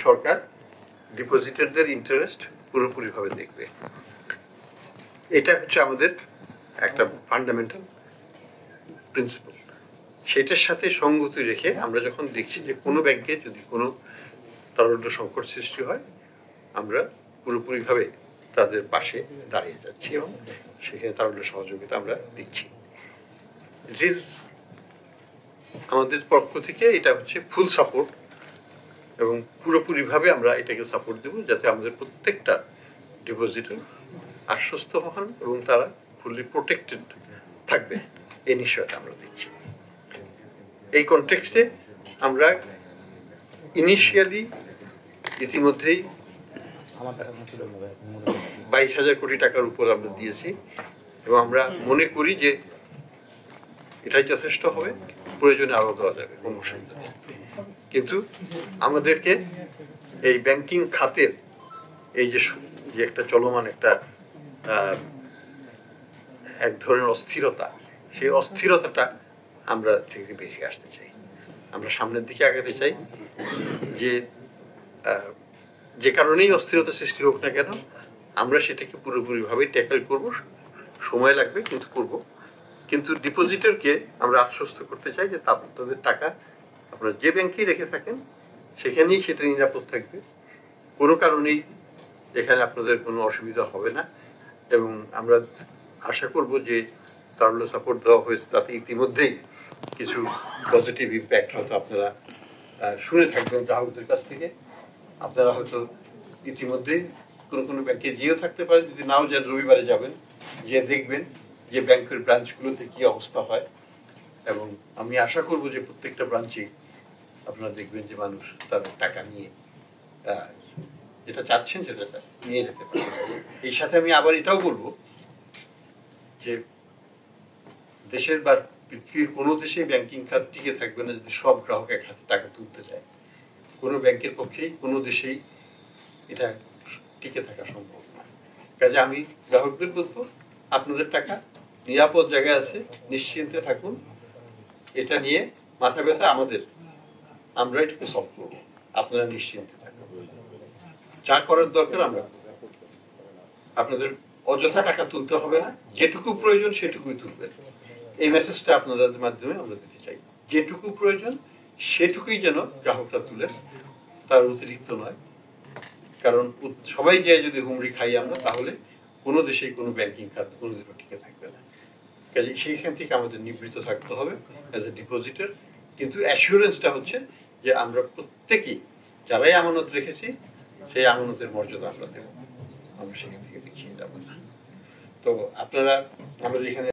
সরকার ডিপোজিটারদের interest পুরোপুরিভাবে দেখবে। এটা হচ্ছে আমাদের একটা ফান্ডামেন্টাল প্রিন্সিপাল। সেটার সাথে সঙ্গতি রেখে আমরা যখন দেখছি যে কোনো ব্যাংকে যদি কোনো তারল্য সংকট সৃষ্টি হয়, আমরা পুরোপুরিভাবে তাদের পাশে দাঁড়িয়ে যাচ্ছি এবং সেখানে তারল্য সহযোগিতা আমরা দিচ্ছি। আমাদের পক্ষ থেকে এটা হচ্ছে ফুল সাপোর্ট এবং পুরোপুরিভাবে আমরা এটাকে সাপোর্ট দেব, যাতে আমাদের প্রত্যেকটা ডিপোজিটর আশ্বস্ত হন এবং তারা ফুললি প্রোটেক্টেড থাকবে, এই নিশ্চয়তা আমরা দিচ্ছি। এই কনটেক্সটে আমরা ইনিশিয়ালি ইতিমধ্যেই 22,000 কোটি টাকার উপর আমরা দিয়েছি এবং আমরা মনে করি যে এটাই যথেষ্ট হবে, প্রয়োজনে আরো দেওয়া যাবে, কোনো অসুবিধা নেই। কিন্তু আমাদেরকে এই ব্যাংকিং খাতের এই যে একটা চলমান একটা এক ধরনের অস্থিরতা, সেই অস্থিরতাটা আমরা থেকে বেরিয়ে আসতে চাই, আমরা সামনের দিকে আগাতে চাই। যে কারণেই অস্থিরতা সৃষ্টি হোক না কেন, আমরা সেটাকে পুরোপুরিভাবে ট্যাকল করব, সময় লাগবে কিন্তু করব। কিন্তু ডিপোজিটরকে আমরা আশ্বস্ত করতে চাই যে তাদের টাকা আপনারা যে ব্যাংকেই রেখে থাকেন সেখানেই সেটা নিরাপদ থাকবে, কোনো কারণেই এখানে আপনাদের কোনো অসুবিধা হবে না। এবং আমরা আশা করব যে তারল্য সাপোর্ট দেওয়া হয়েছে তাতে ইতিমধ্যেই কিছু পজিটিভ ইম্প্যাক্ট হয়তো আপনারা শুনে থাকবেন গ্রাহকদের কাছ থেকে। আপনারা হয়তো ইতিমধ্যেই কোনো ব্যাংকে যেও থাকতে পারেন, যদি নাও যান রবিবারে যাবেন, গিয়ে দেখবেন যে ব্যাংকের ব্রাঞ্চগুলোতে কি অবস্থা হয়। এবং আমি আশা করব যে প্রত্যেকটা ব্রাঞ্চে আপনারা দেখবেন যে মানুষ তাদের টাকা নিয়ে যেটা চাচ্ছেন সেটা নিয়ে যেতে পারে। এই সাথে আমি আবার এটাও বলবো যে দেশের বা পৃথিবীর কোনো দেশে ব্যাংকিং খাত টিকে থাকবে না যদি সব গ্রাহক এক হাতে টাকা তুলতে চায়। কোনো ব্যাংকের পক্ষেই কোনো দেশেই এটা টিকে থাকা সম্ভব না। কাজে আমি গ্রাহকদের বলবো, আপনাদের টাকা নিরাপদ জায়গায় আছে, নিশ্চিন্তে থাকুন। এটা নিয়ে মাথা ব্যথা আমাদের, আমরা এটাকে সলভ করবো, আপনারা নিশ্চিন্তে থাকুন। যা করার দরকার আমরা আপনাদের অযথা টাকা তুলতে হবে না, যেটুকু প্রয়োজন সেটুকুই তুলবেন। এই মেসেজটা আপনাদের মাধ্যমে আমরা দিতে চাই। যেটুকু প্রয়োজন সেটুকুই যেন গ্রাহকরা তুলেন, তার অতিরিক্ত নয়। কারণ সবাই যায় যদি হুমড়ি খাই আমরা, তাহলে কোনো দেশেই কোনো ব্যাংকিং খাত কোনোদিনও টিকে থাকবে না। কাজে সেইখান থেকে আমাদের নিবৃত্ত থাকতে হবে অ্যাজ এ ডিপোজিটর। কিন্তু অ্যাসিওরেন্সটা হচ্ছে যে আমরা প্রত্যেকেই যারাই আমানত রেখেছি সেই আমানতের মর্যাদা আমরা দেব, আমরা সেখান থেকে পিছিয়ে যাব না। তো আপনারা আমাদের এখানে